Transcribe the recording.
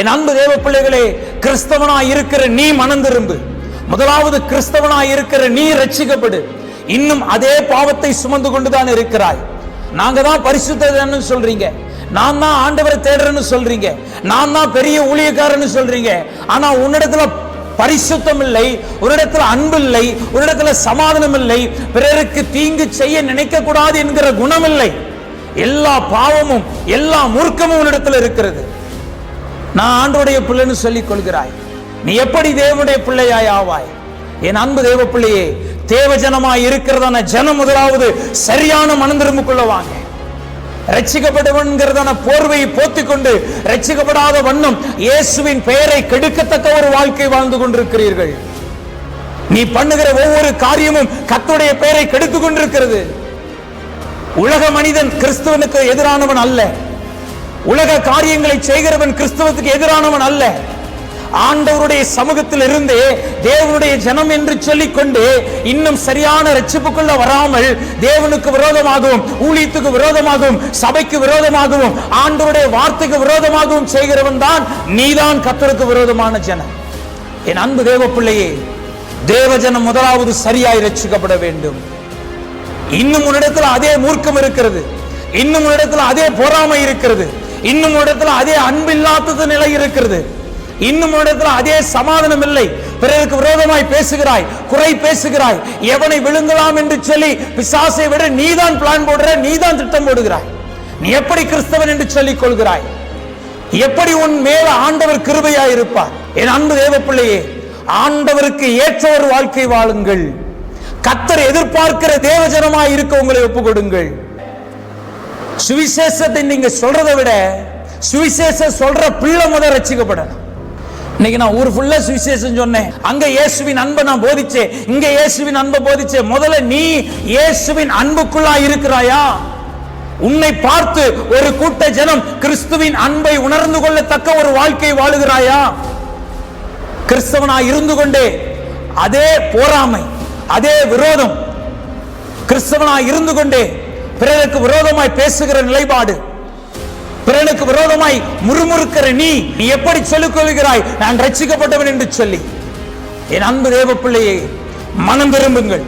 என் அன்பு தேவ பிள்ளைகளே, கிறிஸ்தவனாய் இருக்கிற நீ மனம் திரும்பு. முதலாவது கிறிஸ்தவனாய் இருக்கிற நீ ரட்சிக்கப்படு. இன்னும் அதே பாவத்தை சுமந்து கொண்டுதான் இருக்கிறாய். நாங்க தான் பரிசுத்தன்னு சொல்றீங்க, நான் தான் ஆண்டவரை தேடுறேன்னு சொல்றீங்க, நான் தான் பெரிய ஊழியக்காரன்னு சொல்றீங்க. ஆனா உன்னிடத்துல பரிசுத்தம் இல்லை, உன்னிடத்துல அன்பு இல்லை, உன்னிடத்துல சமாதானம் இல்லை, பிறருக்கு தீங்கு செய்ய நினைக்க கூடாது என்கிற குணம் இல்லை. எல்லா பாவமும் எல்லா மூர்க்கமும் உன்னிடத்துல இருக்கிறது. நான் ஆண்டவருடைய பிள்ளைன்னு சொல்லிக் கொள்கிறாய், நீ எப்படி தேவனுடைய பிள்ளையாய் ஆவாய்? என் அன்பு தேவ பிள்ளையே, தேவஜனமாய் இருக்கிறதான ஜனம் முதலாவது சரியான மனம் திரும்புக்குள்ள வாங்க. ரட்சிக்கப்பட்டவன்கிறதான போர்வையை போத்திக் கொண்டு ரட்சிக்கப்படாத வண்ணம் இயேசுவின் பெயரை கெடுக்கத்தக்க ஒரு வாழ்க்கை வாழ்ந்து கொண்டிருக்கிறீர்கள். நீ பண்ணுகிற ஒவ்வொரு காரியமும் கர்த்தருடைய பெயரை கெடுத்துக் கொண்டிருக்கிறது. உலக மனிதன் கிறிஸ்துவனுக்கு எதிரானவன் அல்ல, உலக காரியங்களை செய்கிறவன் கிறிஸ்துவத்துக்கு எதிரானவன் அல்ல. ஆண்டவருடைய சமூகத்தில் இருந்து தேவனுடைய ஜனம் என்று சொல்லிக் கொண்டு இன்னும் சரியான ரட்சிப்புக்குள்ள வராமல் தேவனுக்கு விரோதமாகவும் ஊழியத்துக்கு விரோதமாகவும் சபைக்கு விரோதமாகவும் ஆண்டவருடைய வார்த்தைக்கு விரோதமாகவும் செய்கிறவன் தான் நீதான் கர்த்தருக்கு விரோதமான ஜனம். என் அன்பு தேவ பிள்ளையே, தேவஜனம் முதலாவது சரியாய் ரட்சிக்கப்பட வேண்டும். இன்னும் உன்னிடத்தில் அதே மூர்க்கம் இருக்கிறது, இன்னும் உன்னிடத்தில் அதே பொறாமை இருக்கிறது, இன்னும் உன்னிடத்தில் அதே அன்பில்லாதது நிலை இருக்கிறது, இன்னும் இடத்துல அதே சமாதானம் இல்லை. பிறருக்கு விரோதமாய் பேசுகிறாய், குறை பேசுகிறாய், எவனை விழுங்கலாம் என்று சொல்லி பிசாசை விட நீதான் பிளான் போடுற, நீதான் திட்டம் போடுகிறாய். நீ எப்படி கிறிஸ்தவன் என்று சொல்லிக் கொள்கிறாய்? எப்படி உன் மேல ஆண்டவர் கிருபையாய் இருப்பார்? என் அன்பு தேவ பிள்ளையே, ஆண்டவருக்கு ஏற்ற ஒரு வாழ்க்கை வாழுங்கள். கர்த்தர் எதிர்பார்க்கிற தேவஜனமாய் இருக்க உங்களை ஒப்புக் கொடுங்கள். சுவிசேஷத்தை நீங்க சொல்றதை விட சுவிசேஷம் சொல்ற பிள்ளை முதல் ரட்சிக்கப்படணும். இன்னைக்கு நான் ஊர் ஃபுல்லா சுவிசேஷம் சொன்னேன், அங்க இயேசுவின் அன்பை நான் போதிச்சேன், இங்க இயேசுவின் அன்பை போதிச்சேன். முதல்ல நீ இயேசுவின் அன்புக்குள்ளா இருக்கிறாயா? உன்னை பார்த்து ஒரு கூட்ட ஜனம் கிறிஸ்துவின் அன்பை உணர்ந்து கொள்ளத்தக்க ஒரு வாழ்க்கை வாழுகிறாயா? கிறிஸ்தவனா இருந்து கொண்டே அதே போராமை, அதே விரோதம், கிறிஸ்தவனா இருந்து கொண்டே பிறருக்கு விரோதமாய் பேசுகிற நிலைப்பாடு, பிறனுக்கு விரோதமாய் முறுமுறுக்கிற நீ எப்படி சொல்லிக் கொள்கிறாய் நான் ரட்சிக்கப்பட்டவன் என்று சொல்லி? என் அன்பு தேவ பிள்ளையே, மனம் திரும்புங்கள்.